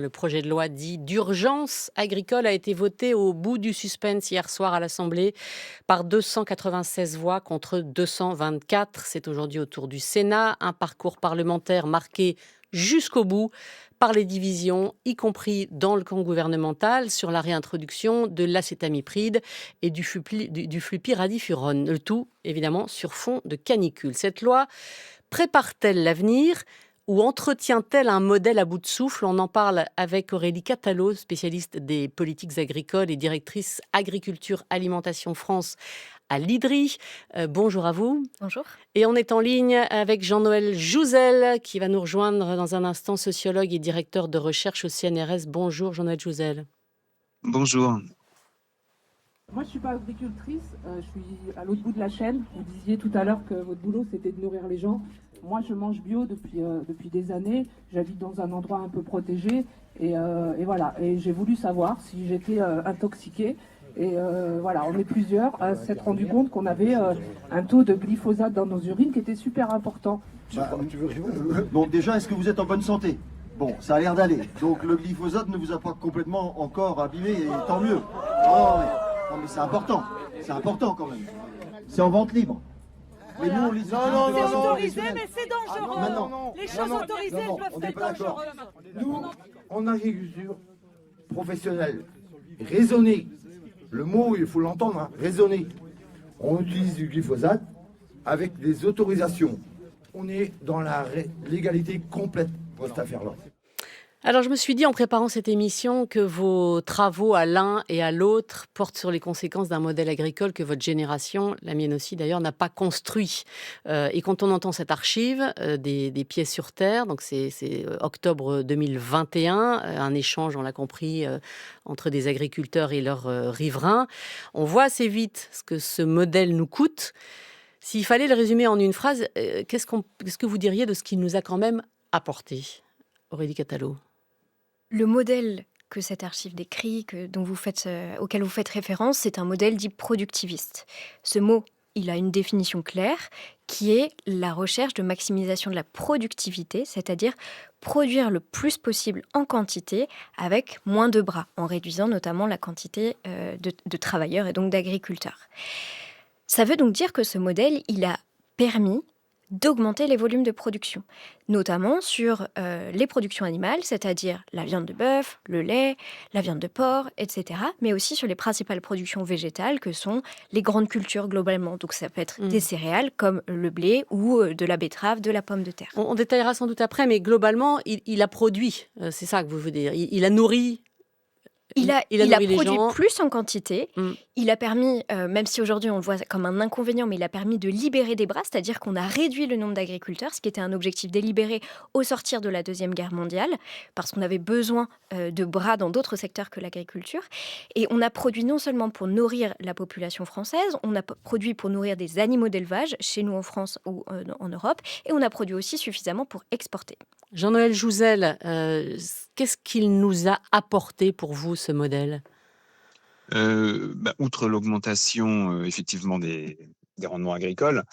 Le projet de loi dit d'urgence agricole a été voté au bout du suspense hier soir à l'Assemblée par 296 voix contre 224. C'est aujourd'hui au tour du Sénat, un parcours parlementaire marqué jusqu'au bout par les divisions, y compris dans le camp gouvernemental, sur la réintroduction de l'acétamipride et du flupyradifurone. Le tout, évidemment, sur fond de canicule. Cette loi prépare-t-elle l'avenir ou entretient-elle un modèle à bout de souffle? On en parle avec Aurélie Catalo, spécialiste des politiques agricoles et directrice Agriculture Alimentation France à l'IDRI. Bonjour à vous. Bonjour. Et on est en ligne avec Jean-Noël Jouzel qui va nous rejoindre dans un instant, sociologue et directeur de recherche au CNRS. Bonjour Jean-Noël Jouzel. Bonjour. Moi, je suis pas agricultrice, je suis à l'autre bout de la chaîne. Vous disiez tout à l'heure que votre boulot, c'était de nourrir les gens. Moi, je mange bio depuis des années. J'habite dans un endroit un peu protégé. Et voilà. Et j'ai voulu savoir si j'étais intoxiquée. Et voilà, on est plusieurs à s'être rendu compte qu'on avait un taux de glyphosate dans nos urines qui était super important. Bon, déjà, est-ce que vous êtes en bonne santé? Bon, ça a l'air d'aller. Donc le glyphosate ne vous a pas complètement encore abîmé, et tant mieux. Non, mais c'est important quand même. C'est en vente libre. Mais nous, on les utilise de C'est façon autorisé, professionnelle. mais c'est dangereux. Maintenant. Les choses autorisées, elles peuvent on n'est être pas d'accord. dangereuses. Nous, en agriculture professionnelle, raisonnée, le mot, il faut l'entendre, hein, raisonner. On utilise du glyphosate avec des autorisations. On est dans la légalité complète pour cette affaire-là. Alors, je me suis dit en préparant cette émission que vos travaux à l'un et à l'autre portent sur les conséquences d'un modèle agricole que votre génération, la mienne aussi d'ailleurs, n'a pas construit. Et quand on entend cette archive des pieds sur terre, donc c'est octobre 2021, un échange, on l'a compris, entre des agriculteurs et leurs riverains, on voit assez vite ce que ce modèle nous coûte. S'il fallait le résumer en une phrase, qu'est-ce que vous diriez de ce qu'il nous a quand même apporté, Aurélie Catalo? Le modèle que cette archive décrit, auquel vous faites référence, c'est un modèle dit productiviste. Ce mot, il a une définition claire qui est la recherche de maximisation de la productivité, c'est-à-dire produire le plus possible en quantité avec moins de bras, en réduisant notamment la quantité de travailleurs et donc d'agriculteurs. Ça veut donc dire que ce modèle, il a permis d'augmenter les volumes de production, notamment sur les productions animales, c'est-à-dire la viande de bœuf, le lait, la viande de porc, etc., mais aussi sur les principales productions végétales que sont les grandes cultures globalement. Donc ça peut être des céréales comme le blé ou de la betterave, de la pomme de terre. On détaillera sans doute après, mais globalement, il a produit, c'est ça que vous voulez dire. Il a nourri. Il a nourri les produit gens. plus en quantité. Il a permis, même si aujourd'hui on le voit comme un inconvénient, mais il a permis de libérer des bras, c'est-à-dire qu'on a réduit le nombre d'agriculteurs, ce qui était un objectif délibéré au sortir de la Deuxième Guerre mondiale, parce qu'on avait besoin de bras dans d'autres secteurs que l'agriculture. Et on a produit non seulement pour nourrir la population française, on a produit pour nourrir des animaux d'élevage, chez nous en France ou en Europe, et on a produit aussi suffisamment pour exporter. Jean-Noël Jouzel, qu'est-ce qu'il nous a apporté pour vous, ce modèle? Outre l'augmentation effectivement des rendements agricoles,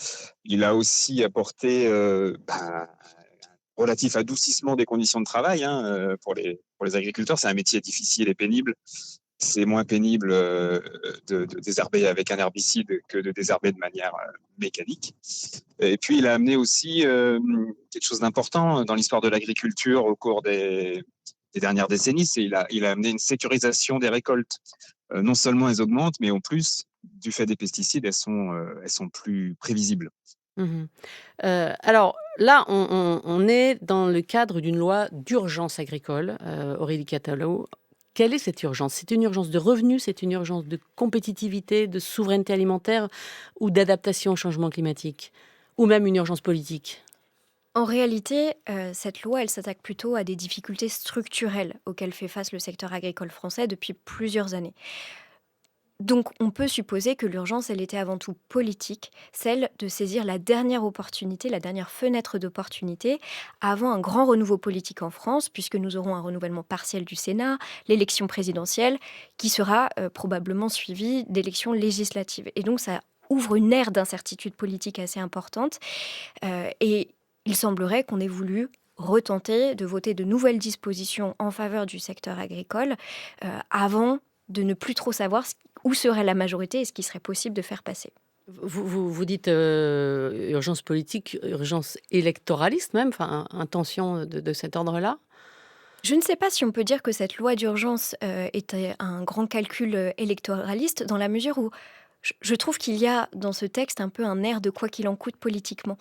il a aussi apporté un relatif adoucissement des conditions de travail pour les agriculteurs. C'est un métier difficile et pénible. C'est moins pénible de désherber avec un herbicide que de désherber de manière mécanique. Et puis, il a amené aussi quelque chose d'important dans l'histoire de l'agriculture au cours des dernières décennies. Il a amené une sécurisation des récoltes. Non seulement elles augmentent, mais en plus, du fait des pesticides, elles sont plus prévisibles. Alors là, on est dans le cadre d'une loi d'urgence agricole, Aurélie Catalo. Quelle est cette urgence? C'est une urgence de revenus, c'est une urgence de compétitivité, de souveraineté alimentaire ou d'adaptation au changement climatique? Ou même une urgence politique? En réalité, cette loi, elle s'attaque plutôt à des difficultés structurelles auxquelles fait face le secteur agricole français depuis plusieurs années. Donc, on peut supposer que l'urgence, elle était avant tout politique, celle de saisir la dernière opportunité, la dernière fenêtre d'opportunité, avant un grand renouveau politique en France, puisque nous aurons un renouvellement partiel du Sénat, l'élection présidentielle, qui sera probablement suivie d'élections législatives. Et donc, ça ouvre une ère d'incertitude politique assez importante. Et il semblerait qu'on ait voulu retenter de voter de nouvelles dispositions en faveur du secteur agricole avant de ne plus trop savoir où serait la majorité et ce qui serait possible de faire passer. Vous dites urgence politique, urgence électoraliste même, enfin, intention de cet ordre-là. Je ne sais pas si on peut dire que cette loi d'urgence était un grand calcul électoraliste, dans la mesure où je trouve qu'il y a dans ce texte un peu un air de quoi qu'il en coûte politiquement.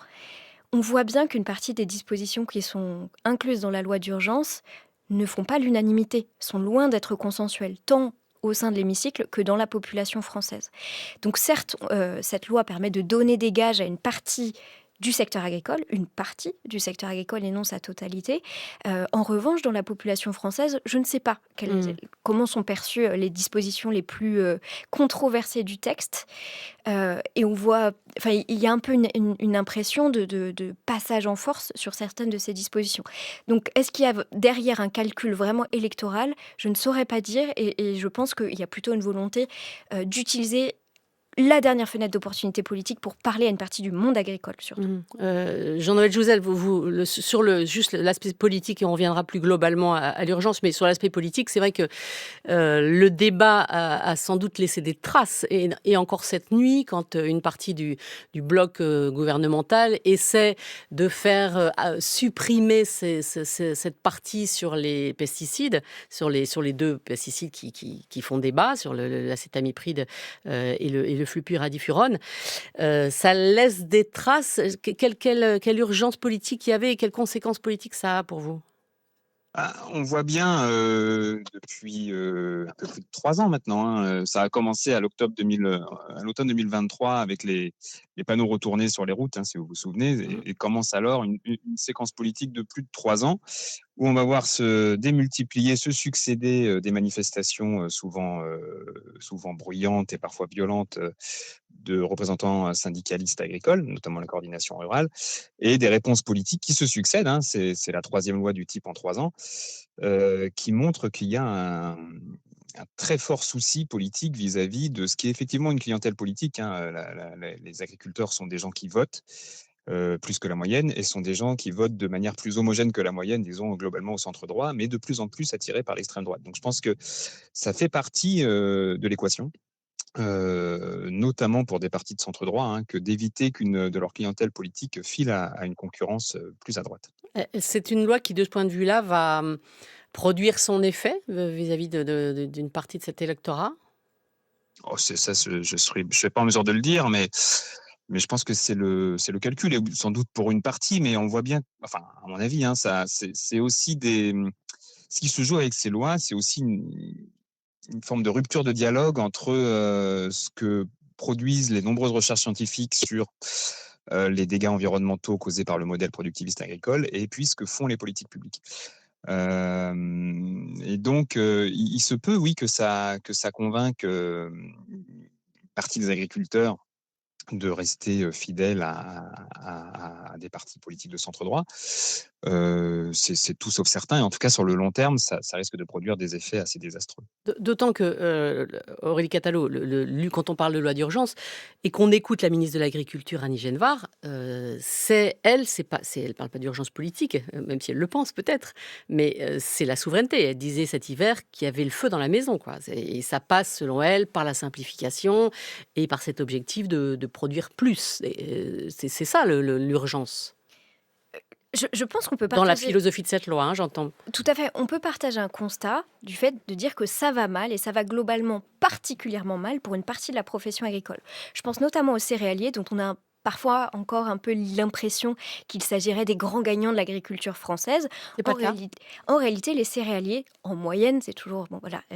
On voit bien qu'une partie des dispositions qui sont incluses dans la loi d'urgence ne font pas l'unanimité, sont loin d'être consensuelles, tant au sein de l'hémicycle que dans la population française. Donc certes, cette loi permet de donner des gages à une partie du secteur agricole, une partie du secteur agricole et non sa totalité. En revanche, dans la population française, je ne sais pas comment sont perçues les dispositions les plus controversées du texte. Et on voit, il y a un peu une impression de passage en force sur certaines de ces dispositions. Donc, est-ce qu'il y a derrière un calcul vraiment électoral ? Je ne saurais pas dire, et je pense qu'il y a plutôt une volonté d'utiliser la dernière fenêtre d'opportunité politique pour parler à une partie du monde agricole, surtout. Jean-Noël Jouzel, sur juste l'aspect politique, et on reviendra plus globalement à l'urgence, mais sur l'aspect politique, c'est vrai que le débat a sans doute laissé des traces, et encore cette nuit, quand une partie du bloc gouvernemental essaie de faire supprimer cette partie sur les pesticides, sur les deux pesticides qui font débat, sur l'acétamipride et le flupyradifurone, ça laisse des traces. Quelle urgence politique il y avait et quelles conséquences politiques ça a pour vous ? On voit bien depuis un peu plus de 3 ans maintenant. Ça a commencé à l'automne 2023 avec les panneaux retournés sur les routes, si vous vous souvenez, et commence alors une séquence politique de plus de 3 ans où on va voir se démultiplier, se succéder des manifestations souvent bruyantes et parfois violentes de représentants syndicalistes agricoles, notamment la coordination rurale, et des réponses politiques qui se succèdent. C'est la 3e loi du type en 3 ans, qui montre qu'il y a un très fort souci politique vis-à-vis de ce qui est effectivement une clientèle politique. Les agriculteurs sont des gens qui votent plus que la moyenne, et sont des gens qui votent de manière plus homogène que la moyenne, disons globalement au centre droit, mais de plus en plus attirés par l'extrême droite. Donc je pense que ça fait partie de l'équation. Notamment pour des partis de centre droit, que d'éviter qu'une de leur clientèle politique file à une concurrence plus à droite. C'est une loi qui, de ce point de vue-là, va produire son effet vis-à-vis d'une partie de cet électorat ? Je ne serais pas en mesure de le dire, mais je pense que c'est le calcul, et sans doute pour une partie, mais on voit bien, enfin, à mon avis, c'est aussi ce qui se joue avec ces lois, c'est aussi une forme de rupture de dialogue entre ce que produisent les nombreuses recherches scientifiques sur les dégâts environnementaux causés par le modèle productiviste agricole, et puis ce que font les politiques publiques. Et donc, il se peut, oui, que ça convainque une partie des agriculteurs de rester fidèles à des partis politiques de centre droit. C'est tout sauf certain, et en tout cas sur le long terme, ça risque de produire des effets assez désastreux. D'autant que Aurélie Catalo, quand on parle de loi d'urgence et qu'on écoute la ministre de l'Agriculture, Annie Genevard, elle parle pas d'urgence politique, même si elle le pense peut-être, mais c'est la souveraineté. Elle disait cet hiver qu'il y avait le feu dans la maison, quoi. Et ça passe, selon elle, par la simplification et par cet objectif de produire plus. C'est ça l'urgence. Je pense qu'on peut Dans la partager... philosophie de cette loi, j'entends. Tout à fait. On peut partager un constat du fait de dire que ça va mal, et ça va globalement particulièrement mal pour une partie de la profession agricole. Je pense notamment aux céréaliers, dont on a parfois encore un peu l'impression qu'il s'agirait des grands gagnants de l'agriculture française. C'est pas le cas. En réalité, les céréaliers, en moyenne, c'est toujours...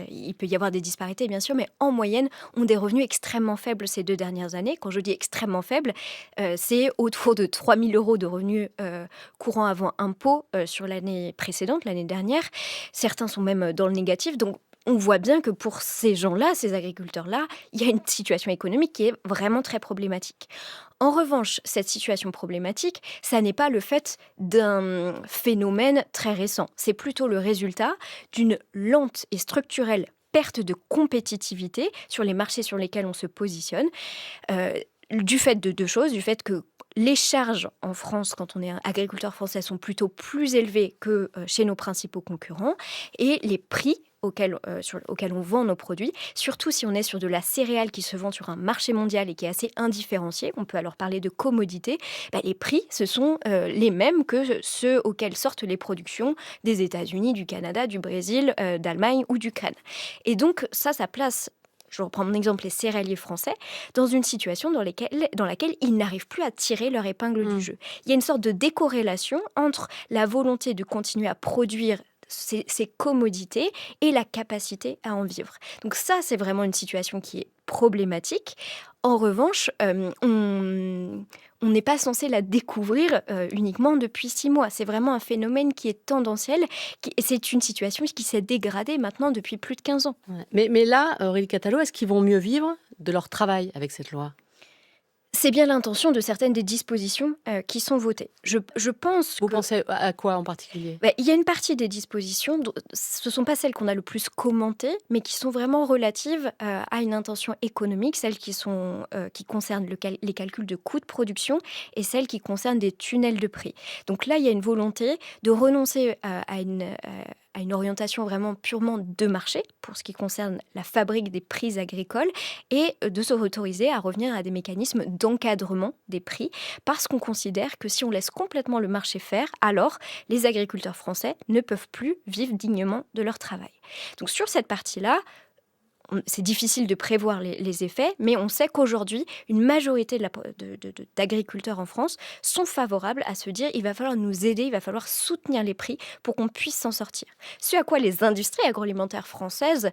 il peut y avoir des disparités, bien sûr, mais en moyenne, ont des revenus extrêmement faibles ces 2 dernières années. Quand je dis extrêmement faibles, c'est autour de 3 000 € de revenus courants avant impôt sur l'année précédente, l'année dernière. Certains sont même dans le négatif, donc on voit bien que pour ces gens-là, ces agriculteurs-là, il y a une situation économique qui est vraiment très problématique. En revanche, cette situation problématique, ça n'est pas le fait d'un phénomène très récent. C'est plutôt le résultat d'une lente et structurelle perte de compétitivité sur les marchés sur lesquels on se positionne, du fait de 2 choses, du fait que les charges en France, quand on est un agriculteur français, sont plutôt plus élevées que chez nos principaux concurrents. Et les prix auxquels on vend nos produits, surtout si on est sur de la céréale qui se vend sur un marché mondial et qui est assez indifférencié, on peut alors parler de commodité, les prix, ce sont les mêmes que ceux auxquels sortent les productions des États-Unis, du Canada, du Brésil, d'Allemagne ou d'Ukraine. Et donc ça place, je reprends mon exemple, les céréaliers français, dans une situation dans laquelle ils n'arrivent plus à tirer leur épingle du jeu. Il y a une sorte de décorrélation entre la volonté de continuer à produire ces commodités et la capacité à en vivre. Donc ça, c'est vraiment une situation qui est problématique. En revanche, on n'est pas censé la découvrir uniquement depuis 6 mois. C'est vraiment un phénomène qui est tendanciel. Et c'est une situation qui s'est dégradée maintenant depuis plus de 15 ans. Ouais. Mais là, Aurélie Catalo, est-ce qu'ils vont mieux vivre de leur travail avec cette loi ? C'est bien l'intention de certaines des dispositions qui sont votées. Je pense Vous pensez à quoi en particulier ? Il y a une partie des dispositions, ce ne sont pas celles qu'on a le plus commentées, mais qui sont vraiment relatives à une intention économique, celles qui concernent les calculs de coûts de production et celles qui concernent des tunnels de prix. Donc là, il y a une volonté de renoncer à une orientation vraiment purement de marché pour ce qui concerne la fabrique des prix agricoles et de se autoriser à revenir à des mécanismes d'encadrement des prix parce qu'on considère que si on laisse complètement le marché faire, alors les agriculteurs français ne peuvent plus vivre dignement de leur travail. Donc sur cette partie-là, c'est difficile de prévoir les effets, mais on sait qu'aujourd'hui, une majorité d'agriculteurs en France sont favorables à se dire il va falloir nous aider, il va falloir soutenir les prix pour qu'on puisse s'en sortir. Ce à quoi les industries agroalimentaires françaises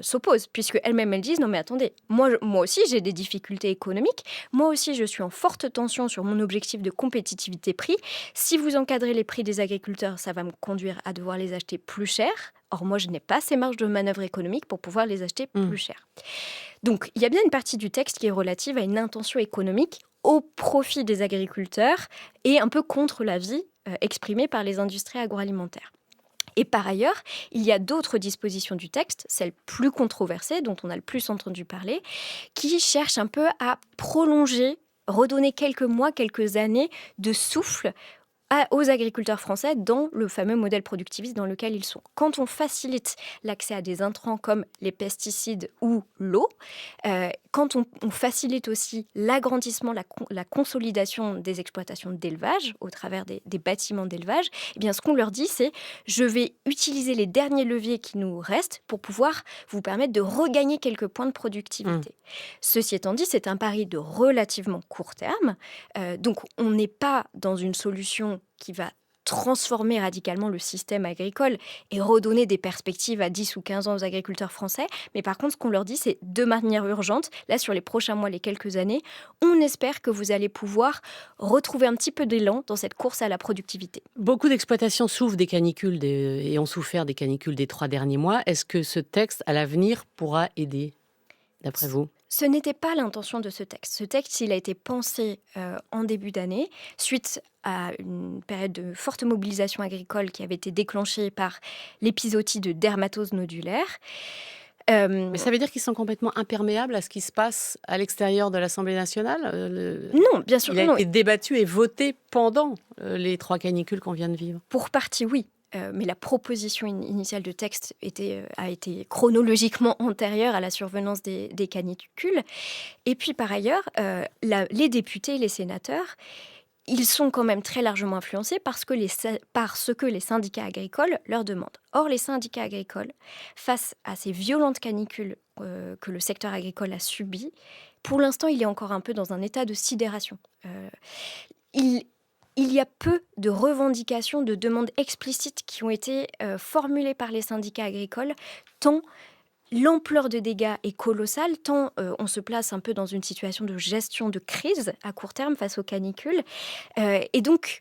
s'opposent, puisque elles-mêmes elles disent non mais attendez, moi aussi j'ai des difficultés économiques, moi aussi je suis en forte tension sur mon objectif de compétitivité prix. Si vous encadrez les prix des agriculteurs, ça va me conduire à devoir les acheter plus cher. Or, moi, je n'ai pas ces marges de manœuvre économique pour pouvoir les acheter plus cher. Donc, il y a bien une partie du texte qui est relative à une intention économique au profit des agriculteurs et un peu contre l'avis exprimé par les industries agroalimentaires. Et par ailleurs, il y a d'autres dispositions du texte, celles plus controversées, dont on a le plus entendu parler, qui cherchent un peu à prolonger, redonner quelques mois, quelques années de souffle aux agriculteurs français dans le fameux modèle productiviste dans lequel ils sont. Quand on facilite l'accès à des intrants comme les pesticides ou l'eau, quand on facilite aussi l'agrandissement, la consolidation des exploitations d'élevage au travers des bâtiments d'élevage, eh bien, ce qu'on leur dit, c'est « je vais utiliser les derniers leviers qui nous restent pour pouvoir vous permettre de regagner quelques points de productivité ». Ceci étant dit, c'est un pari de relativement court terme. Donc, on n'est pas dans une solution qui va transformer radicalement le système agricole et redonner des perspectives à 10 ou 15 ans aux agriculteurs français. Mais par contre, ce qu'on leur dit, c'est de manière urgente, là sur les prochains mois, les quelques années, on espère que vous allez pouvoir retrouver un petit peu d'élan dans cette course à la productivité. Beaucoup d'exploitations souffrent des canicules et ont souffert des canicules des 3 derniers mois. Est-ce que ce texte, à l'avenir, pourra aider, d'après vous ? Ce n'était pas l'intention de ce texte. Ce texte, il a été pensé en début d'année, suite à une période de forte mobilisation agricole qui avait été déclenchée par l'épisodie de dermatose nodulaire. Mais ça veut dire qu'ils sont complètement imperméables à ce qui se passe à l'extérieur de l'Assemblée nationale ? Non, bien sûr. Il a été débattu et voté pendant les 3 canicules qu'on vient de vivre. Pour partie, oui. Mais la proposition initiale de texte a été chronologiquement antérieure à la survenance des canicules. Et puis par ailleurs, les députés et les sénateurs, ils sont quand même très largement influencés par ce que les syndicats agricoles leur demandent. Or, les syndicats agricoles, face à ces violentes canicules que le secteur agricole a subies, pour l'instant, il est encore un peu dans un état de sidération. Il y a peu de revendications, de demandes explicites qui ont été formulées par les syndicats agricoles, tant l'ampleur de dégâts est colossale, tant on se place un peu dans une situation de gestion de crise à court terme face aux canicules. Et donc,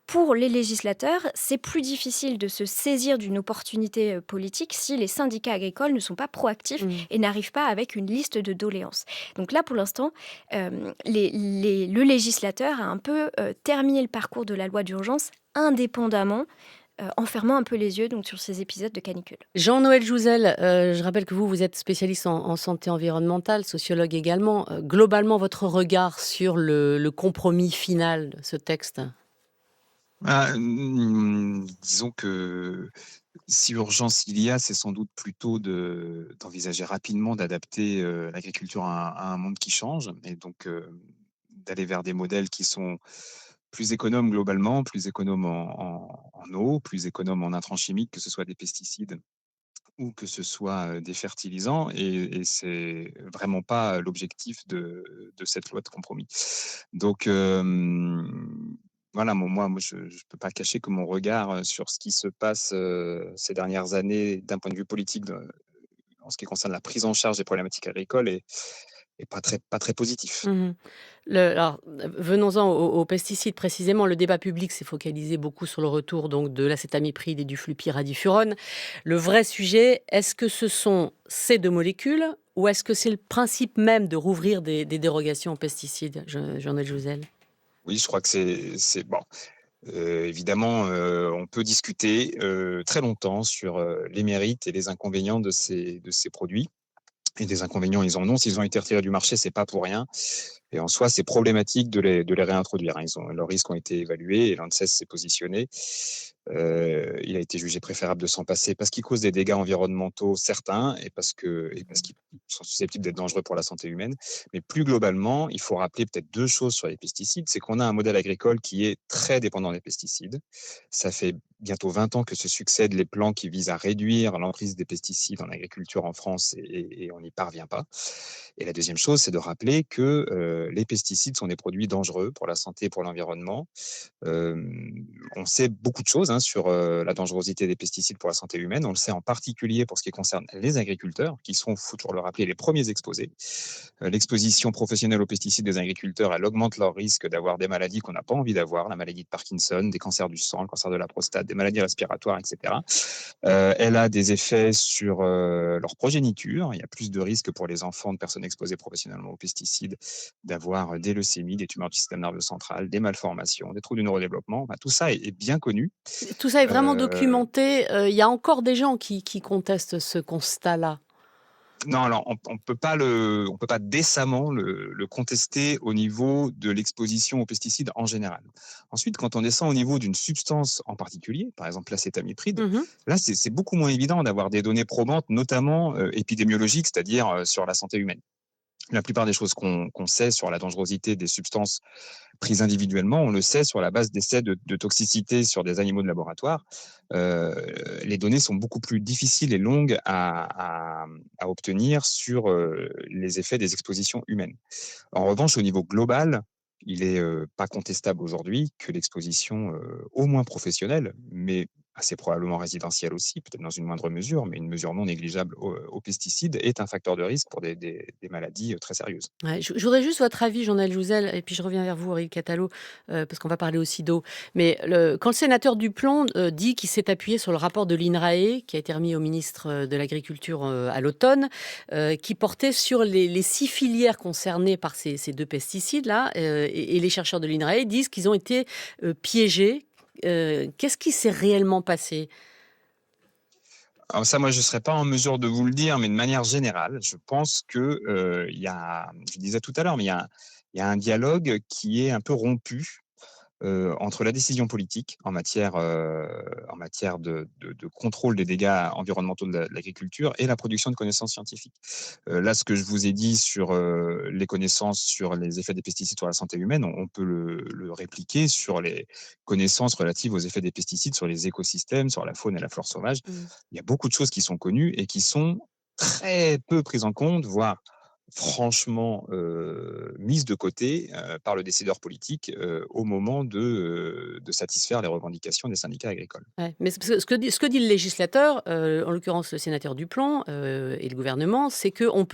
pour les législateurs, c'est plus difficile de se saisir d'une opportunité politique si les syndicats agricoles ne sont pas proactifs et n'arrivent pas avec une liste de doléances. Donc là, pour l'instant, le législateur a un peu terminé le parcours de la loi d'urgence indépendamment en fermant un peu les yeux donc, sur ces épisodes de canicule. Jean-Noël Jouzel, je rappelle que vous êtes spécialiste en santé environnementale, sociologue également. Globalement, votre regard sur le compromis final de ce texte? Disons que si urgence il y a, c'est sans doute plutôt d'envisager rapidement d'adapter l'agriculture à un monde qui change, et donc d'aller vers des modèles qui sont plus économes globalement, plus économes en eau, plus économes en intrants chimiques, que ce soit des pesticides ou que ce soit des fertilisants, et c'est vraiment pas l'objectif de cette loi de compromis. Donc voilà, moi je ne peux pas cacher que mon regard sur ce qui se passe ces dernières années d'un point de vue politique en ce qui concerne la prise en charge des problématiques agricoles est pas très positif. Mmh. Alors, venons-en aux pesticides précisément. Le débat public s'est focalisé beaucoup sur le retour donc de l'acétamipride et du flupyradifurone. Le vrai sujet, est-ce que ce sont ces 2 molécules ou est-ce que c'est le principe même de rouvrir des dérogations aux pesticides? Jean-Noël Jouzel. Oui, je crois que c'est bon. Évidemment, on peut discuter très longtemps sur les mérites et les inconvénients de ces produits. Et des inconvénients, ils en ont. S'ils ont été retirés du marché, c'est pas pour rien. Et en soi, c'est problématique de les réintroduire, hein. Leurs risques ont été évalués et l'ANSES s'est positionné. Il a été jugé préférable de s'en passer parce qu'ils causent des dégâts environnementaux certains et parce qu'ils sont susceptibles d'être dangereux pour la santé humaine. Mais plus globalement, il faut rappeler peut-être 2 choses sur les pesticides. C'est qu'on a un modèle agricole qui est très dépendant des pesticides. Ça fait bientôt 20 ans que se succèdent les plans qui visent à réduire l'emprise des pesticides en agriculture en France, et on n'y parvient pas. Et la deuxième chose, c'est de rappeler que les pesticides sont des produits dangereux pour la santé et pour l'environnement. On sait beaucoup de choses sur la dangerosité des pesticides pour la santé humaine. On le sait en particulier pour ce qui concerne les agriculteurs, qui sont, il faut toujours le rappeler, les premiers exposés. L'exposition professionnelle aux pesticides des agriculteurs, elle augmente leur risque d'avoir des maladies qu'on n'a pas envie d'avoir, la maladie de Parkinson, des cancers du sang, le cancer de la prostate, des maladies respiratoires, etc. Elle a des effets sur leur progéniture. Il y a plus de risques pour les enfants de personnes exposées professionnellement aux pesticides d'avoir des leucémies, des tumeurs du système nerveux central, des malformations, des troubles du neurodéveloppement. Tout ça est bien connu. Tout ça est vraiment Euh, documenté. Il y a encore des gens qui contestent ce constat-là. Non, alors on peut pas décemment le contester au niveau de l'exposition aux pesticides en général. Ensuite, quand on descend au niveau d'une substance en particulier, par exemple l'acétamipride, Mmh. là c'est beaucoup moins évident d'avoir des données probantes, notamment épidémiologiques, c'est-à-dire sur la santé humaine. La plupart des choses qu'on sait sur la dangerosité des substances prises individuellement, on le sait sur la base d'essais de toxicité sur des animaux de laboratoire. Les données sont beaucoup plus difficiles et longues à obtenir sur les effets des expositions humaines. En revanche, au niveau global, il n'est pas contestable aujourd'hui que l'exposition, au moins professionnelle, mais assez probablement résidentielle aussi, peut-être dans une moindre mesure, mais une mesure non négligeable aux pesticides, est un facteur de risque pour des maladies très sérieuses. Ouais, je voudrais juste votre avis, Jean-Noël Jouzel, et puis je reviens vers vous, Aurélie Catalo, parce qu'on va parler aussi d'eau. Mais quand le sénateur Duplomb dit qu'il s'est appuyé sur le rapport de l'INRAE, qui a été remis au ministre de l'Agriculture à l'automne, qui portait sur les 6 filières concernées par ces 2 pesticides-là, et les chercheurs de l'INRAE disent qu'ils ont été piégés. Qu'est-ce qui s'est réellement passé? Alors ça, moi, je ne serais pas en mesure de vous le dire, mais de manière générale, je pense que il y a, je le disais tout à l'heure, mais il y a un dialogue qui est un peu rompu entre la décision politique en matière de contrôle des dégâts environnementaux de l'agriculture et la production de connaissances scientifiques. Là, ce que je vous ai dit sur les connaissances sur les effets des pesticides sur la santé humaine, on peut le répliquer sur les connaissances relatives aux effets des pesticides sur les écosystèmes, sur la faune et la flore sauvage. Il y a beaucoup de choses qui sont connues et qui sont très peu prises en compte, voire franchement mise de côté par le décideur politique au moment de satisfaire les revendications des syndicats agricoles. Ouais, mais ce que dit le législateur, en l'occurrence le sénateur Duplomb, et le gouvernement, c'est qu'on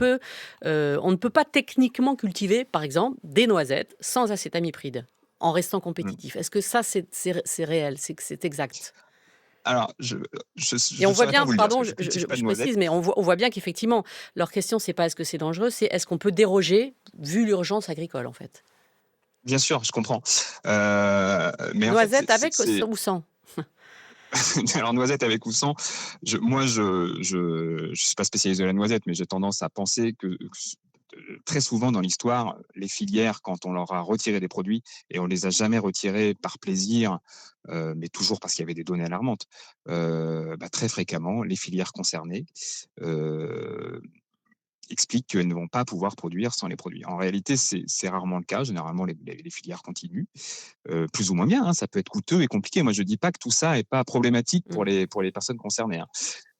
on ne peut pas techniquement cultiver, par exemple, des noisettes sans acétamipride, en restant Mm. compétitif. Est-ce que ça, c'est réel, c'est exact? Alors, je Et on voit saurais pas bien, vous le dire, parce pardon, que je cultive pas de je noisettes. précise, mais on voit bien qu'effectivement, leur question, c'est pas est-ce que c'est dangereux, c'est est-ce qu'on peut déroger, vu l'urgence agricole, en fait. Bien sûr, je comprends. Mais en fait, Noisettes avec ou sans? Alors noisette avec ou sans, je suis pas spécialiste de la noisette, mais j'ai tendance à penser que très souvent dans l'histoire, les filières, quand on leur a retiré des produits, et on les a jamais retirés par plaisir, mais toujours parce qu'il y avait des données alarmantes, très fréquemment, les filières concernées euh, expliquent qu'elles ne vont pas pouvoir produire sans les produits. En réalité, c'est rarement le cas. Généralement, les filières continuent, plus ou moins bien. Hein. Ça peut être coûteux et compliqué. Moi, je ne dis pas que tout ça n'est pas problématique pour les personnes concernées. Hein.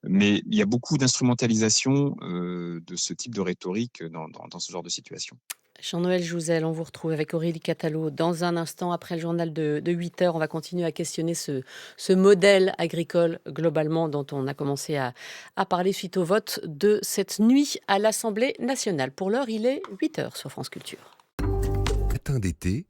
Mais il y a beaucoup d'instrumentalisation de ce type de rhétorique dans ce genre de situation. Jean-Noël Jouzel, on vous retrouve avec Aurélie Catalo dans un instant après le journal de 8 heures. On va continuer à questionner ce modèle agricole globalement dont on a commencé à parler suite au vote de cette nuit à l'Assemblée nationale. Pour l'heure, il est 8 heures sur France Culture. Matin d'été,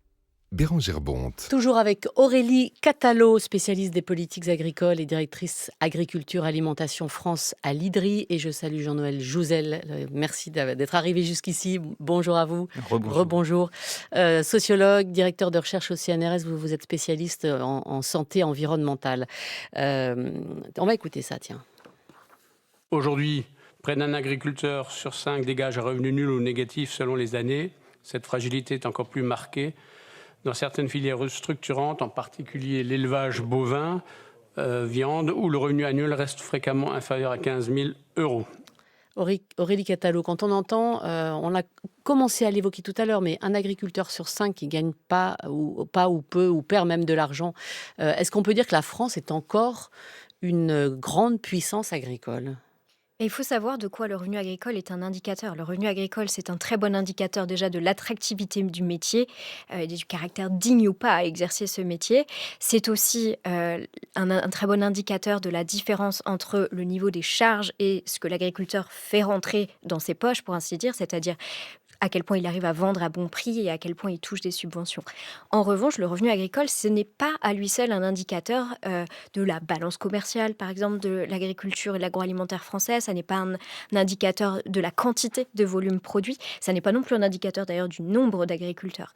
Bérangère Bonte. Toujours avec Aurélie Catalo, spécialiste des politiques agricoles et directrice agriculture alimentation France à l'IDRI. Et je salue Jean-Noël Jouzel. Merci d'être arrivé jusqu'ici. Bonjour à vous. Rebonjour. Sociologue, directeur de recherche au CNRS, vous êtes spécialiste en santé environnementale. On va écouter ça, tiens. Aujourd'hui, près d'un agriculteur sur 5 dégage un revenu nul ou négatif selon les années. Cette fragilité est encore plus marquée dans certaines filières structurantes, en particulier l'élevage bovin, viande, où le revenu annuel reste fréquemment inférieur à 15 000 €. Aurélie Catalo, quand on entend, on a commencé à l'évoquer tout à l'heure, mais un agriculteur sur 5 qui ne gagne pas ou peu, ou perd même de l'argent, est-ce qu'on peut dire que la France est encore une grande puissance agricole ? Et il faut savoir de quoi le revenu agricole est un indicateur. Le revenu agricole, c'est un très bon indicateur déjà de l'attractivité du métier, du caractère digne ou pas à exercer ce métier. C'est aussi un très bon indicateur de la différence entre le niveau des charges et ce que l'agriculteur fait rentrer dans ses poches, pour ainsi dire, c'est-à-dire à quel point il arrive à vendre à bon prix et à quel point il touche des subventions. En revanche, le revenu agricole, ce n'est pas à lui seul un indicateur de la balance commerciale, par exemple, de l'agriculture et de l'agroalimentaire français. Ça n'est pas un indicateur de la quantité de volume produit. Ça n'est pas non plus un indicateur, d'ailleurs, du nombre d'agriculteurs.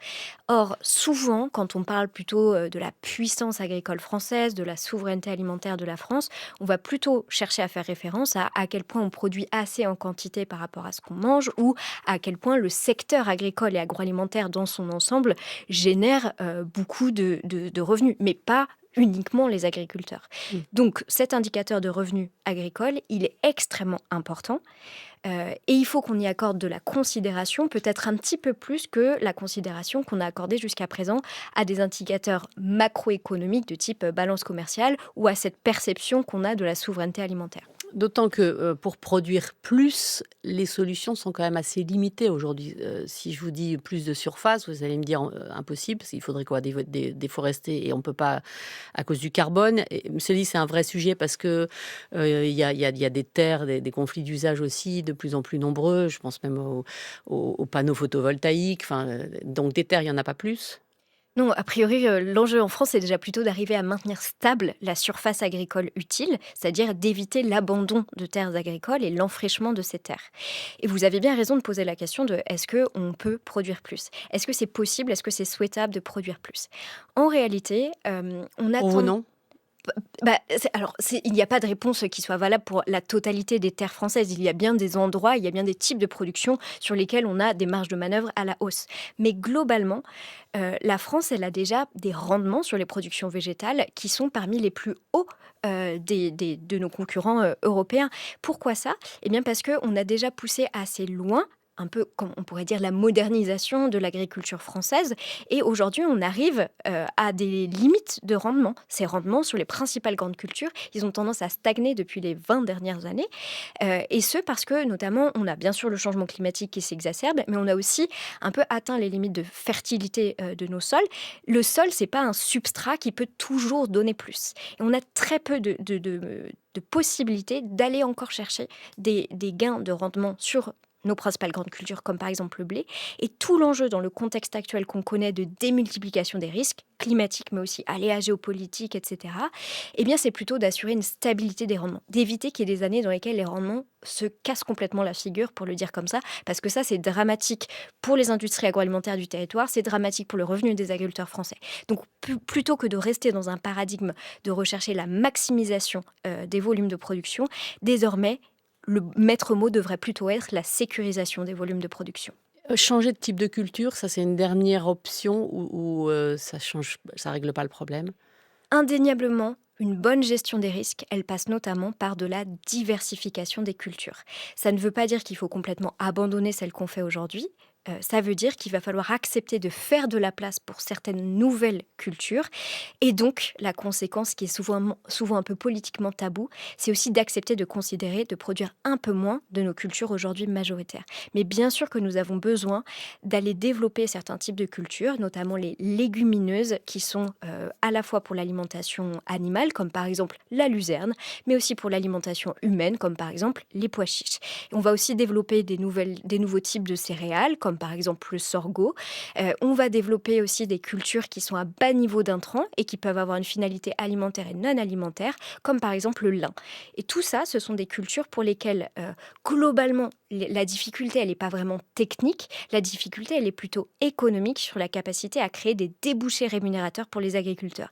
Or, souvent, quand on parle plutôt de la puissance agricole française, de la souveraineté alimentaire de la France, on va plutôt chercher à faire référence à quel point on produit assez en quantité par rapport à ce qu'on mange ou à quel point le secteur agricole et agroalimentaire dans son ensemble génère beaucoup de revenus, mais pas uniquement les agriculteurs. Donc cet indicateur de revenus agricoles, il est extrêmement important et il faut qu'on y accorde de la considération, peut-être un petit peu plus que la considération qu'on a accordée jusqu'à présent à des indicateurs macroéconomiques de type balance commerciale ou à cette perception qu'on a de la souveraineté alimentaire. D'autant que pour produire plus, les solutions sont quand même assez limitées aujourd'hui. Si je vous dis plus de surface, vous allez me dire impossible, parce qu'il faudrait quoi, déforester, et on ne peut pas à cause du carbone. Et, cela dit, c'est un vrai sujet parce que y a des terres, des conflits d'usage aussi de plus en plus nombreux. Je pense même aux panneaux photovoltaïques. Donc des terres, il n'y en a pas plus. Non, a priori, l'enjeu en France, c'est déjà plutôt d'arriver à maintenir stable la surface agricole utile, c'est-à-dire d'éviter l'abandon de terres agricoles et l'enfrichement de ces terres. Et vous avez bien raison de poser la question de est-ce qu'on peut produire plus ? Est-ce que c'est possible ? Est-ce que c'est souhaitable de produire plus ? En réalité, on attend... Pour vous, non ? Il n'y a pas de réponse qui soit valable pour la totalité des terres françaises. Il y a bien des endroits, il y a bien des types de production sur lesquels on a des marges de manœuvre à la hausse. Mais globalement, la France, elle a déjà des rendements sur les productions végétales qui sont parmi les plus hauts de nos concurrents européens. Pourquoi ça ? Eh bien parce qu'on a déjà poussé assez loin, un peu, comme on pourrait dire, la modernisation de l'agriculture française. Et aujourd'hui, on arrive à des limites de rendement. Ces rendements sur les principales grandes cultures, ils ont tendance à stagner depuis les 20 dernières années. Et ce, parce que, notamment, on a bien sûr le changement climatique qui s'exacerbe, mais on a aussi un peu atteint les limites de fertilité de nos sols. Le sol, c'est pas un substrat qui peut toujours donner plus. Et on a très peu de possibilités d'aller encore chercher des gains de rendement sur nos principales grandes cultures, comme par exemple le blé. Et tout l'enjeu dans le contexte actuel qu'on connaît de démultiplication des risques climatiques, mais aussi aléas géopolitiques, etc., eh bien, c'est plutôt d'assurer une stabilité des rendements, d'éviter qu'il y ait des années dans lesquelles les rendements se cassent complètement la figure, pour le dire comme ça, parce que ça, c'est dramatique pour les industries agroalimentaires du territoire, c'est dramatique pour le revenu des agriculteurs français. Donc, plutôt que de rester dans un paradigme de rechercher la maximisation des volumes de production, désormais, le maître mot devrait plutôt être la sécurisation des volumes de production. Changer de type de culture, ça c'est une dernière option ou ça règle pas le problème? Indéniablement, une bonne gestion des risques, elle passe notamment par de la diversification des cultures. Ça ne veut pas dire qu'il faut complètement abandonner celle qu'on fait aujourd'hui. Ça veut dire qu'il va falloir accepter de faire de la place pour certaines nouvelles cultures. Et donc, la conséquence qui est souvent un peu politiquement tabou, c'est aussi d'accepter de considérer, de produire un peu moins de nos cultures aujourd'hui majoritaires. Mais bien sûr que nous avons besoin d'aller développer certains types de cultures, notamment les légumineuses, qui sont à la fois pour l'alimentation animale, comme par exemple la luzerne, mais aussi pour l'alimentation humaine, comme par exemple les pois chiches. On va aussi développer des nouveaux types de céréales, comme par exemple le sorgho. On va développer aussi des cultures qui sont à bas niveau d'intrants et qui peuvent avoir une finalité alimentaire et non alimentaire, comme par exemple le lin. Et tout ça, ce sont des cultures pour lesquelles, globalement, la difficulté, elle n'est pas vraiment technique. La difficulté, elle est plutôt économique sur la capacité à créer des débouchés rémunérateurs pour les agriculteurs.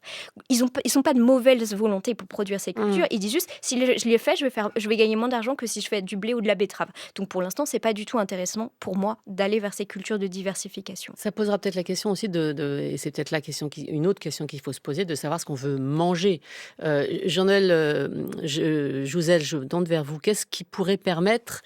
Ils sont pas de mauvaise volonté pour produire ces cultures. Ils disent juste, si je les fais, je vais gagner moins d'argent que si je fais du blé ou de la betterave. Donc pour l'instant, c'est pas du tout intéressant pour moi d'aller vers ces cultures de diversification. Ça posera peut-être la question aussi et c'est peut-être une autre question qu'il faut se poser, de savoir ce qu'on veut manger. Jean-Noël Jouzel, je me tourne vers vous. Qu'est-ce qui pourrait permettre,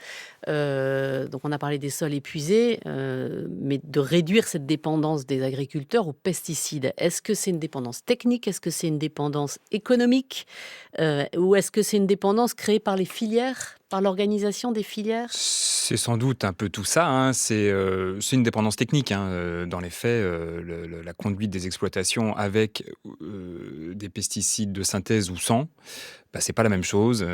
donc on a parlé des sols épuisés, mais de réduire cette dépendance des agriculteurs aux pesticides? Est-ce que c'est une dépendance technique? Est-ce que c'est une dépendance économique? Ou est-ce que c'est une dépendance créée par les filières, par l'organisation des filières? C'est sans doute un peu tout ça, hein. C'est une dépendance technique, hein. Dans les faits, la conduite des exploitations avec des pesticides de synthèse ou sans, bah, c'est pas la même chose.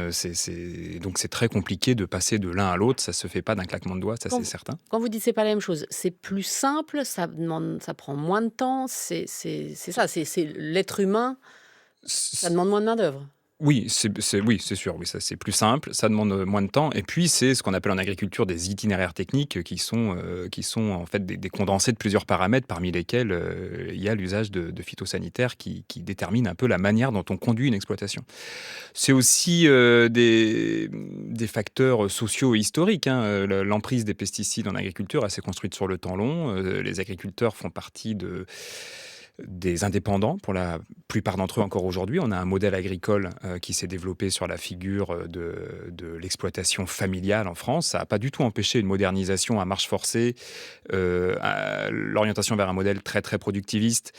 Donc c'est très compliqué de passer de l'un à l'autre. Ça se fait pas d'un claquement de doigts, ça c'est certain. Quand vous dites c'est pas la même chose, c'est plus simple, ça prend moins de temps, c'est ça, c'est l'être humain, ça demande moins de main-d'œuvre. Oui, c'est sûr, oui, ça c'est plus simple, ça demande moins de temps. Et puis c'est ce qu'on appelle en agriculture des itinéraires techniques qui sont en fait des condensés de plusieurs paramètres, parmi lesquels il y a l'usage de phytosanitaires qui détermine un peu la manière dont on conduit une exploitation. C'est aussi des facteurs sociaux et historiques, hein. L'emprise des pesticides en agriculture, elle s'est construite sur le temps long. Les agriculteurs font partie des indépendants, pour la plupart d'entre eux encore aujourd'hui. On a un modèle agricole qui s'est développé sur la figure de l'exploitation familiale en France. Ça n'a pas du tout empêché une modernisation à marche forcée, l'orientation vers un modèle très très productiviste,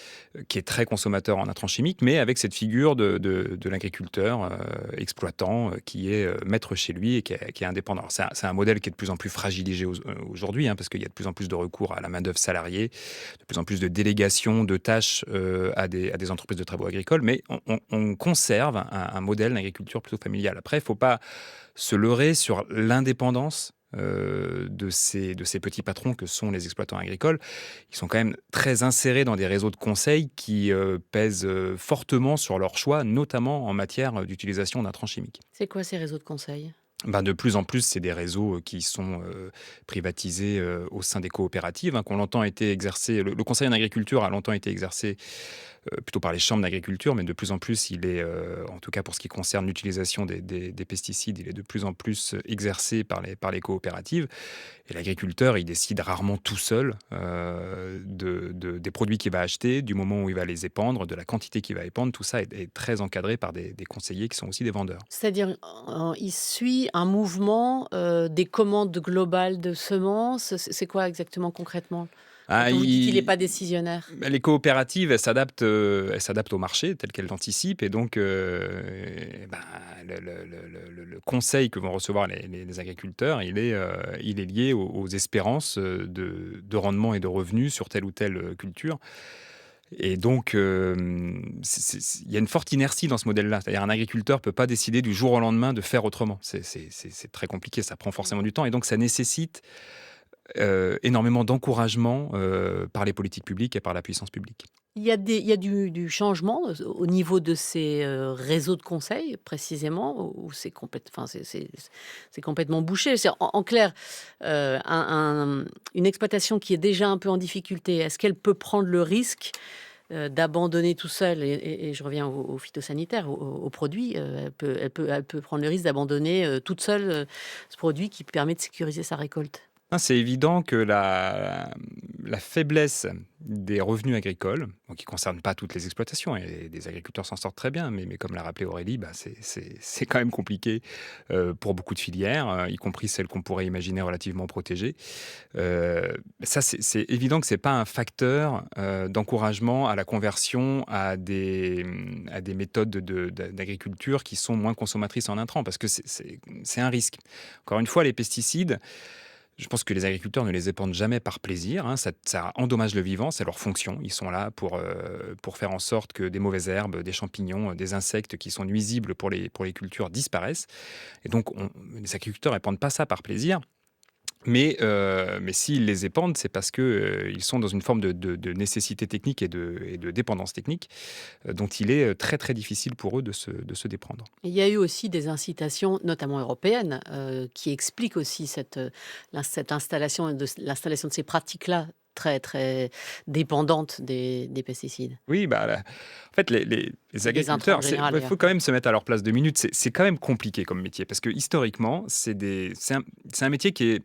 qui est très consommateur en intrants chimiques, mais avec cette figure de l'agriculteur exploitant qui est maître chez lui et qui est indépendant. Alors, c'est un modèle qui est de plus en plus fragilisé aujourd'hui, hein, parce qu'il y a de plus en plus de recours à la main-d'œuvre salariée, de plus en plus de délégations de tâches à des entreprises de travaux agricoles, mais on conserve un modèle d'agriculture plutôt familiale. Après, il ne faut pas se leurrer sur l'indépendance de ces petits patrons que sont les exploitants agricoles. Ils sont quand même très insérés dans des réseaux de conseils qui pèsent fortement sur leurs choix, notamment en matière d'utilisation d'intrants chimiques. C'est quoi ces réseaux de conseil? Ben de plus en plus, c'est des réseaux qui sont privatisés au sein des coopératives, hein, qu'on longtemps été exercé. Le conseil en agriculture a longtemps été exercé plutôt par les chambres d'agriculture, mais de plus en plus, il est, en tout cas pour ce qui concerne l'utilisation des pesticides, il est de plus en plus exercé par les coopératives. Et l'agriculteur, il décide rarement tout seul des produits qu'il va acheter, du moment où il va les épandre, de la quantité qu'il va épandre. Tout ça est très encadré par des conseillers qui sont aussi des vendeurs. C'est-à-dire, il suit un mouvement des commandes globales de semences. C'est quoi exactement concrètement? Quand vous dites qu'il n'est pas décisionnaire. Les coopératives, elles s'adaptent au marché tel qu'elles l'anticipent. Et donc, le conseil que vont recevoir les agriculteurs, il est lié aux espérances de rendement et de revenus sur telle ou telle culture. Et donc, il y a une forte inertie dans ce modèle-là. C'est-à-dire un agriculteur ne peut pas décider du jour au lendemain de faire autrement. C'est très compliqué, ça prend forcément du temps. Et donc, ça nécessite énormément d'encouragement par les politiques publiques et par la puissance publique. Il y a du changement au niveau de ces réseaux de conseil, précisément, où c'est complètement bouché. En clair, une exploitation qui est déjà un peu en difficulté, est-ce qu'elle peut prendre le risque d'abandonner tout seul, et je reviens au phytosanitaire, aux produits, elle peut prendre le risque d'abandonner toute seule ce produit qui permet de sécuriser sa récolte? C'est évident que la faiblesse des revenus agricoles, donc qui ne concerne pas toutes les exploitations, et des agriculteurs s'en sortent très bien, mais comme l'a rappelé Aurélie, c'est quand même compliqué pour beaucoup de filières, y compris celles qu'on pourrait imaginer relativement protégées. Ça, c'est évident que ce n'est pas un facteur d'encouragement à la conversion à des méthodes d'agriculture qui sont moins consommatrices en intrants, parce que c'est un risque. Encore une fois, les pesticides, je pense que les agriculteurs ne les épandent jamais par plaisir, hein. Ça endommage le vivant, c'est leur fonction. Ils sont là pour faire en sorte que des mauvaises herbes, des champignons, des insectes qui sont nuisibles pour les cultures disparaissent. Et donc, les agriculteurs n'épandent pas ça par plaisir. Mais s'ils les épandent, c'est parce qu'ils sont dans une forme de nécessité technique et de dépendance technique dont il est très très difficile pour eux de se déprendre. Il y a eu aussi des incitations, notamment européennes, qui expliquent aussi cette l'installation de ces pratiques-là très, très dépendantes des pesticides. Oui, en fait, les Des intrants agriculteurs, en général, il faut d'ailleurs. quand même se mettre à leur place 2 minutes. C'est quand même compliqué comme métier, parce que historiquement, c'est un métier qui est,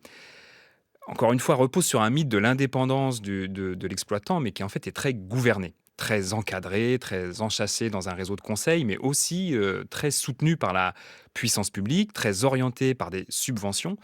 encore une fois, repose sur un mythe de l'indépendance de l'exploitant, mais qui en fait est très gouverné, très encadré, très enchâssé dans un réseau de conseils, mais aussi très soutenu par la puissance publique, très orienté par des subventions.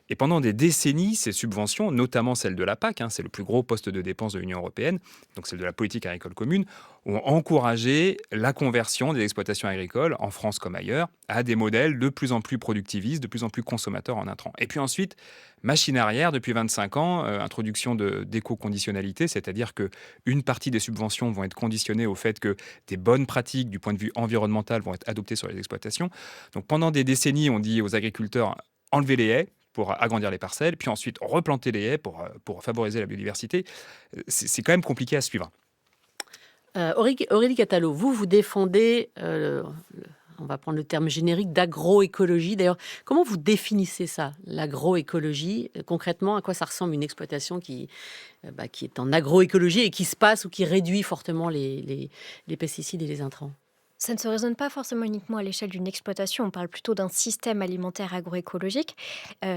Et pendant des décennies, ces subventions, notamment celles de la PAC, hein, c'est le plus gros poste de dépenses de l'Union européenne, donc celle de la politique agricole commune, ont encouragé la conversion des exploitations agricoles, en France comme ailleurs, à des modèles de plus en plus productivistes, de plus en plus consommateurs en intrants. Et puis ensuite, machine arrière, depuis 25 ans, introduction d'éco-conditionnalité, c'est-à-dire qu'une partie des subventions vont être conditionnées au fait que des bonnes pratiques du point de vue environnemental vont être adoptées sur les exploitations. Donc pendant des décennies, on dit aux agriculteurs, enlevez les haies pour agrandir les parcelles, puis ensuite replanter les haies pour favoriser la biodiversité. C'est quand même compliqué à suivre. Aurélie Catalo, vous défendez, on va prendre le terme générique d'agroécologie. D'ailleurs, comment vous définissez ça, l'agroécologie? Concrètement, à quoi ça ressemble une exploitation qui est en agroécologie et qui se passe ou qui réduit fortement les pesticides et les intrants? Ça ne se raisonne pas forcément uniquement à l'échelle d'une exploitation, on parle plutôt d'un système alimentaire agroécologique.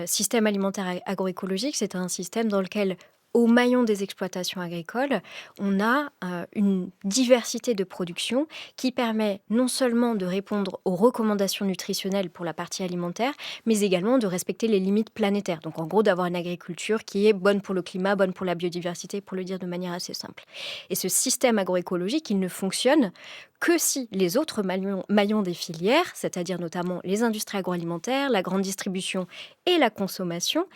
Système alimentaire agroécologique, c'est un système dans lequel, au maillon des exploitations agricoles, on a une diversité de production qui permet non seulement de répondre aux recommandations nutritionnelles pour la partie alimentaire, mais également de respecter les limites planétaires. Donc en gros, d'avoir une agriculture qui est bonne pour le climat, bonne pour la biodiversité, pour le dire de manière assez simple. Et ce système agroécologique, il ne fonctionne que si les autres maillons des filières, c'est-à-dire notamment les industries agroalimentaires, la grande distribution et la consommation,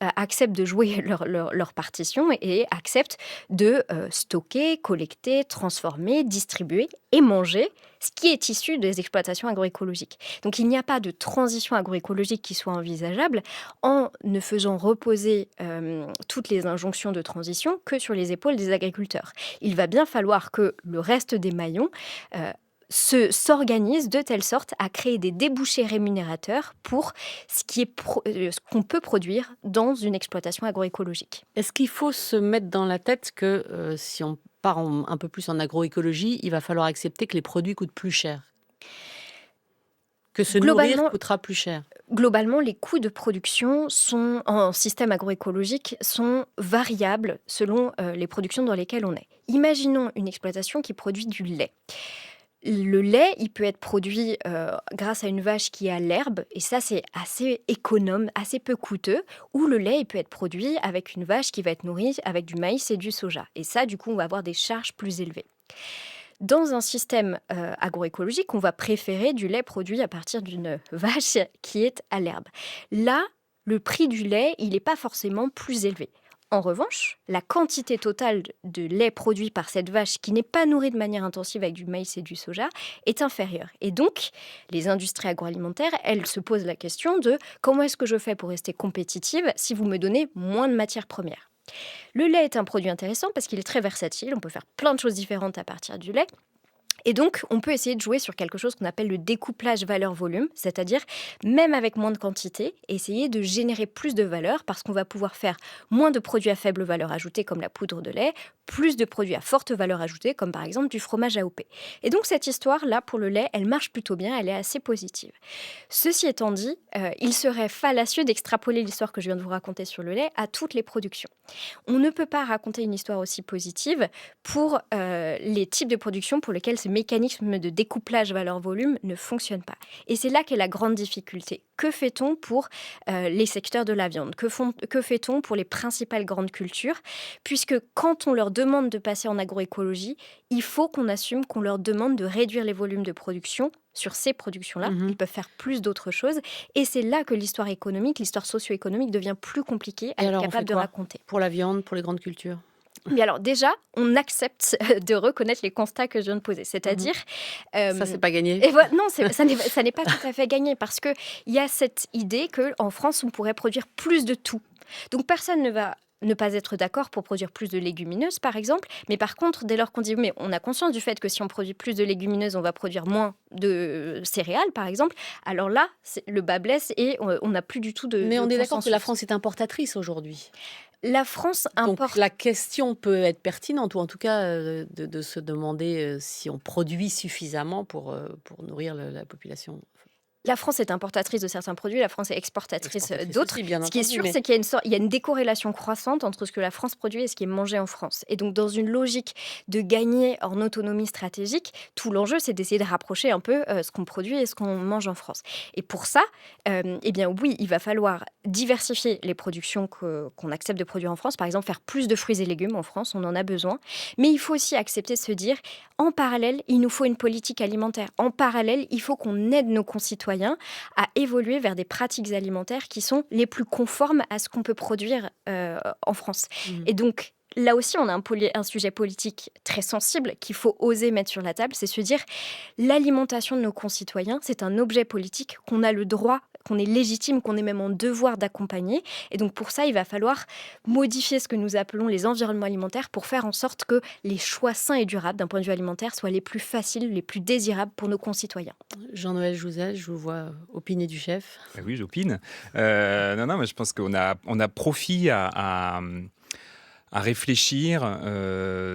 acceptent de jouer leur partition et acceptent de stocker, collecter, transformer, distribuer et manger ce qui est issu des exploitations agroécologiques. Donc il n'y a pas de transition agroécologique qui soit envisageable en ne faisant reposer toutes les injonctions de transition que sur les épaules des agriculteurs. Il va bien falloir que le reste des maillons s'organise de telle sorte à créer des débouchés rémunérateurs pour ce qu'on peut produire dans une exploitation agroécologique. Est-ce qu'il faut se mettre dans la tête que si on part un peu plus en agroécologie, il va falloir accepter que les produits coûtent plus cher? Que se nourrir coûtera plus cher? Globalement, les coûts de production en système agroécologique sont variables selon les productions dans lesquelles on est. Imaginons une exploitation qui produit du lait. Le lait, il peut être produit grâce à une vache qui a l'herbe, et ça, c'est assez économe, assez peu coûteux, ou le lait, il peut être produit avec une vache qui va être nourrie avec du maïs et du soja. Et ça, du coup, on va avoir des charges plus élevées. Dans un système agroécologique, on va préférer du lait produit à partir d'une vache qui est à l'herbe. Là, le prix du lait, il n'est pas forcément plus élevé. En revanche, la quantité totale de lait produit par cette vache qui n'est pas nourrie de manière intensive avec du maïs et du soja est inférieure. Et donc, les industries agroalimentaires, elles se posent la question de comment est-ce que je fais pour rester compétitive si vous me donnez moins de matières premières. Le lait est un produit intéressant parce qu'il est très versatile, on peut faire plein de choses différentes à partir du lait. Et donc, on peut essayer de jouer sur quelque chose qu'on appelle le découplage valeur-volume, c'est-à-dire, même avec moins de quantité, essayer de générer plus de valeur parce qu'on va pouvoir faire moins de produits à faible valeur ajoutée comme la poudre de lait, plus de produits à forte valeur ajoutée comme par exemple du fromage AOP. Et donc, cette histoire-là, pour le lait, elle marche plutôt bien, elle est assez positive. Ceci étant dit, il serait fallacieux d'extrapoler l'histoire que je viens de vous raconter sur le lait à toutes les productions. On ne peut pas raconter une histoire aussi positive pour les types de production pour lesquels ce mécanisme de découplage valeur-volume ne fonctionne pas. Et c'est là qu'est la grande difficulté. Que fait-on pour les secteurs de la viande ? Que fait-on pour les principales grandes cultures ? Puisque quand on leur demande de passer en agroécologie, il faut qu'on assume qu'on leur demande de réduire les volumes de production sur ces productions-là. Ils peuvent faire plus d'autres choses. Et c'est là que l'histoire économique, l'histoire socio-économique devient plus compliquée à être capable de raconter. Pour la viande, pour les grandes cultures ? Mais alors déjà, on accepte de reconnaître les constats que je viens de poser. C'est-à-dire... Ça, c'est pas gagné. Et voilà, non, ça n'est pas tout à fait gagné parce qu'il y a cette idée qu'en France, on pourrait produire plus de tout. Donc personne ne va ne pas être d'accord pour produire plus de légumineuses, par exemple. Mais par contre, dès lors qu'on dit, mais on a conscience du fait que si on produit plus de légumineuses, on va produire moins de céréales, par exemple, alors là, le bas blesse et on n'a plus du tout de Mais on est d'accord consensus. que la France est importatrice aujourd'hui. La France importe... Donc la question peut être pertinente, ou en tout cas de se demander si on produit suffisamment pour nourrir la population. La France est importatrice de certains produits, la France est exportatrice d'autres. Aussi, Ce qui est sûr, c'est qu'il y a une décorrélation croissante entre ce que la France produit et ce qui est mangé en France. Et donc, dans une logique de gagner en autonomie stratégique, tout l'enjeu, c'est d'essayer de rapprocher un peu ce qu'on produit et ce qu'on mange en France. Et pour ça, eh bien, oui, il va falloir diversifier les productions qu'on accepte de produire en France. Par exemple, faire plus de fruits et légumes en France, on en a besoin. Mais il faut aussi accepter de se dire, en parallèle, il nous faut une politique alimentaire. En parallèle, il faut qu'on aide nos concitoyens à évoluer vers des pratiques alimentaires qui sont les plus conformes à ce qu'on peut produire en France. Et donc, là aussi, on a un sujet politique très sensible qu'il faut oser mettre sur la table, c'est se dire l'alimentation de nos concitoyens, c'est un objet politique qu'on a le droit, qu'on est légitime, qu'on est même en devoir d'accompagner. Et donc pour ça, il va falloir modifier ce que nous appelons les environnements alimentaires pour faire en sorte que les choix sains et durables d'un point de vue alimentaire soient les plus faciles, les plus désirables pour nos concitoyens. Jean-Noël Jouzel, je vous vois opiner du chef. Oui, j'opine. Non, mais je pense qu'on a profit à réfléchir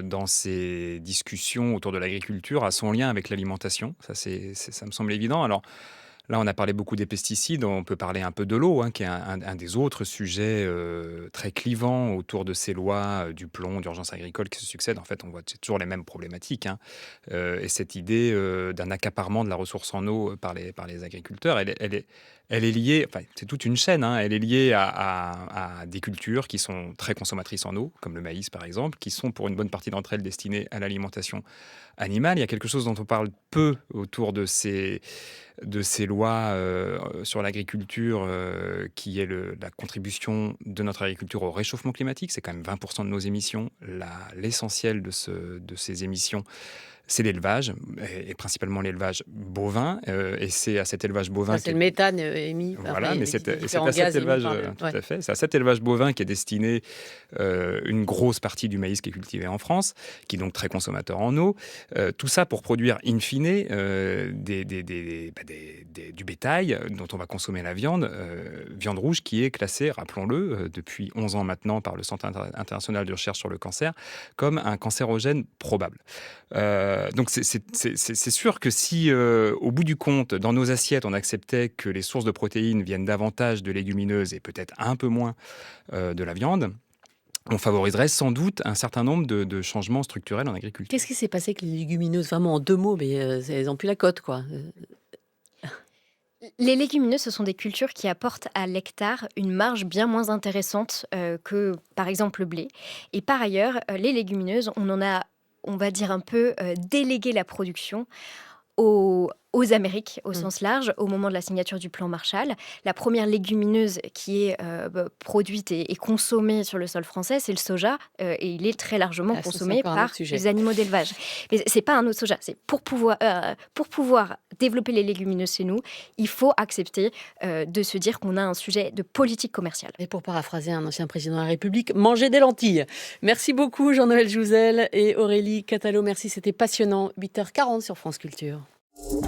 dans ces discussions autour de l'agriculture à son lien avec l'alimentation. Ça me semble évident. Alors là, on a parlé beaucoup des pesticides, on peut parler un peu de l'eau, qui est un des autres sujets très clivants autour de ces lois du plomb, d'urgence agricole qui se succèdent. En fait, on voit toujours les mêmes problématiques. Et cette idée d'un accaparement de la ressource en eau par les agriculteurs, elle est liée, enfin, c'est toute une chaîne, elle est liée à des cultures qui sont très consommatrices en eau, comme le maïs par exemple, qui sont pour une bonne partie d'entre elles destinées à l'alimentation animale. Il y a quelque chose dont on parle peu autour de ces lois sur l'agriculture, qui est la contribution de notre agriculture au réchauffement climatique. C'est quand même 20% de nos émissions. L'essentiel de ces émissions, c'est l'élevage, et principalement l'élevage bovin. Et c'est à cet élevage bovin... C'est le méthane émis. Voilà, mais c'est à cet élevage, tout à fait. C'est à cet élevage bovin qui est destiné une grosse partie du maïs qui est cultivé en France, qui est donc très consommateur en eau. Tout ça pour produire, in fine, du bétail dont on va consommer la viande rouge qui est classée, rappelons-le, depuis 11 ans maintenant par le Centre international de recherche sur le cancer, comme un cancérogène probable. Donc c'est sûr que si, au bout du compte, dans nos assiettes, on acceptait que les sources de protéines viennent davantage de légumineuses et peut-être un peu moins de la viande, on favoriserait sans doute un certain nombre de changements structurels en agriculture. Qu'est-ce qui s'est passé avec les légumineuses ? Vraiment en 2 mots, mais elles n'ont plus la cote, quoi. Les légumineuses, ce sont des cultures qui apportent à l'hectare une marge bien moins intéressante que, par exemple, le blé. Et par ailleurs, les légumineuses, on va dire un peu délégué la production aux Amériques, au Mmh. sens large, au moment de la signature du plan Marshall. La première légumineuse qui est produite et consommée sur le sol français, c'est le soja, et il est très largement Ah, ça, c'est consommé encore un par autre sujet. les animaux d'élevage. Mais c'est pas un autre soja, c'est pour pouvoir développer les légumineuses chez nous, il faut accepter de se dire qu'on a un sujet de politique commerciale. Et pour paraphraser un ancien président de la République, mangez des lentilles. Merci beaucoup Jean-Noël Jouzel et Aurélie Catalo. Merci, c'était passionnant. 8h40 sur France Culture.